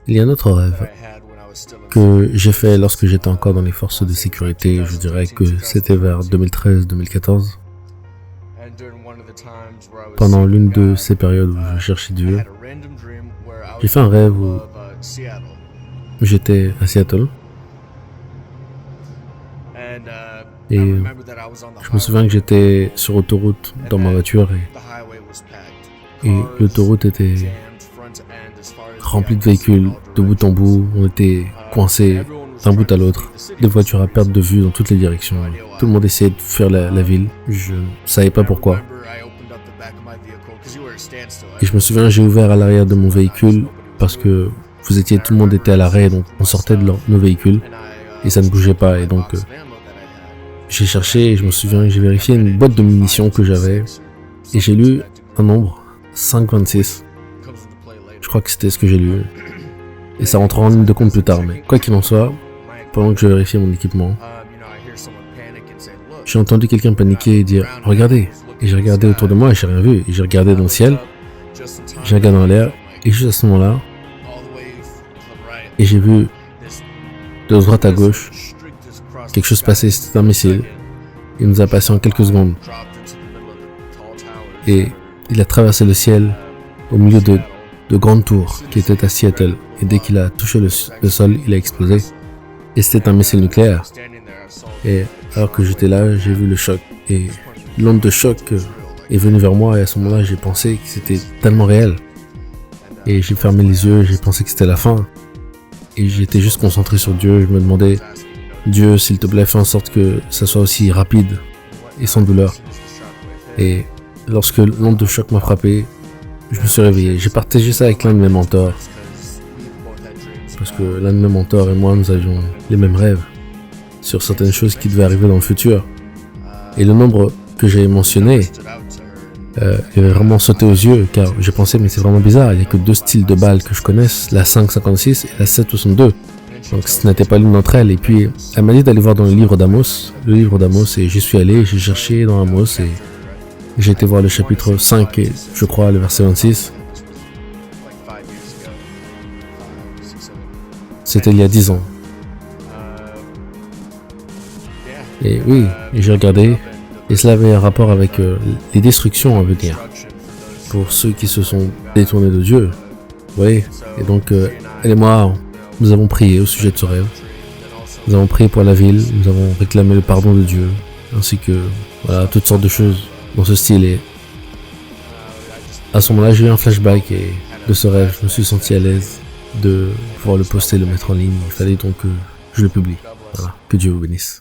Il y a un autre rêve que j'ai fait lorsque j'étais encore dans les forces de sécurité. Je dirais que c'était vers 2013-2014. Pendant l'une de ces périodes où je cherchais Dieu, j'ai fait un rêve où j'étais à Seattle. Et je me souviens que j'étais sur l'autoroute dans ma voiture et l'autoroute était remplie de véhicules de bout en bout. On était coincés d'un bout à l'autre, des voitures à perte de vue dans toutes les directions. Tout le monde essayait de fuir la ville. Je ne savais pas pourquoi. Et je me souviens, j'ai ouvert à l'arrière de mon véhicule parce que tout le monde était à l'arrêt, donc on sortait de nos véhicules et ça ne bougeait pas. Et donc j'ai cherché et je me souviens, j'ai vérifié une boîte de munitions que j'avais et j'ai lu un nombre, 526. Je crois que c'était ce que j'ai lu. Et ça rentrera en ligne de compte plus tard, mais quoi qu'il en soit, pendant que je vérifiais mon équipement, j'ai entendu quelqu'un paniquer et dire « Regardez !» Et j'ai regardé autour de moi et j'ai rien vu. Et j'ai regardé dans le ciel, j'ai regardé en l'air, et juste à ce moment-là, et j'ai vu de droite à gauche, quelque chose passer, c'était un missile. Il nous a passé en quelques secondes. Et il a traversé le ciel au milieu de grandes tours qui étaient à Seattle. Et dès qu'il a touché le sol, il a explosé. Et c'était un missile nucléaire. Et alors que j'étais là, j'ai vu le choc. Et l'onde de choc est venue vers moi et à ce moment-là, j'ai pensé que c'était tellement réel. Et j'ai fermé les yeux, j'ai pensé que c'était la fin. Et j'étais juste concentré sur Dieu. Je me demandais, Dieu, s'il te plaît, fais en sorte que ça soit aussi rapide et sans douleur. Et lorsque l'onde de choc m'a frappé, je me suis réveillé. J'ai partagé ça avec l'un de mes mentors. Parce que l'un de mes mentors et moi, nous avions les mêmes rêves sur certaines choses qui devaient arriver dans le futur. Et le nombre que j'ai mentionné, il avait vraiment sauté aux yeux, car j'ai pensé, mais c'est vraiment bizarre, il n'y a que deux styles de balles que je connaisse, la 5,56 et la 7,62. Donc ce n'était pas l'une d'entre elles. Et puis, elle m'a dit d'aller voir dans le livre d'Amos, et j'y suis allé, j'ai cherché dans Amos, et j'ai été voir le chapitre 5, et je crois le verset 26. C'était il y a 10 ans. Et oui, j'ai regardé, et cela avait un rapport avec les destructions à venir, pour ceux qui se sont détournés de Dieu. Oui, et donc, elle et moi, nous avons prié au sujet de ce rêve. Nous avons prié pour la ville, nous avons réclamé le pardon de Dieu, ainsi que, voilà, toutes sortes de choses dans ce style. Et à ce moment-là, j'ai eu un flashback, et de ce rêve, je me suis senti à l'aise de pouvoir le poster, le mettre en ligne. Il fallait donc que je le publie. Voilà, que Dieu vous bénisse.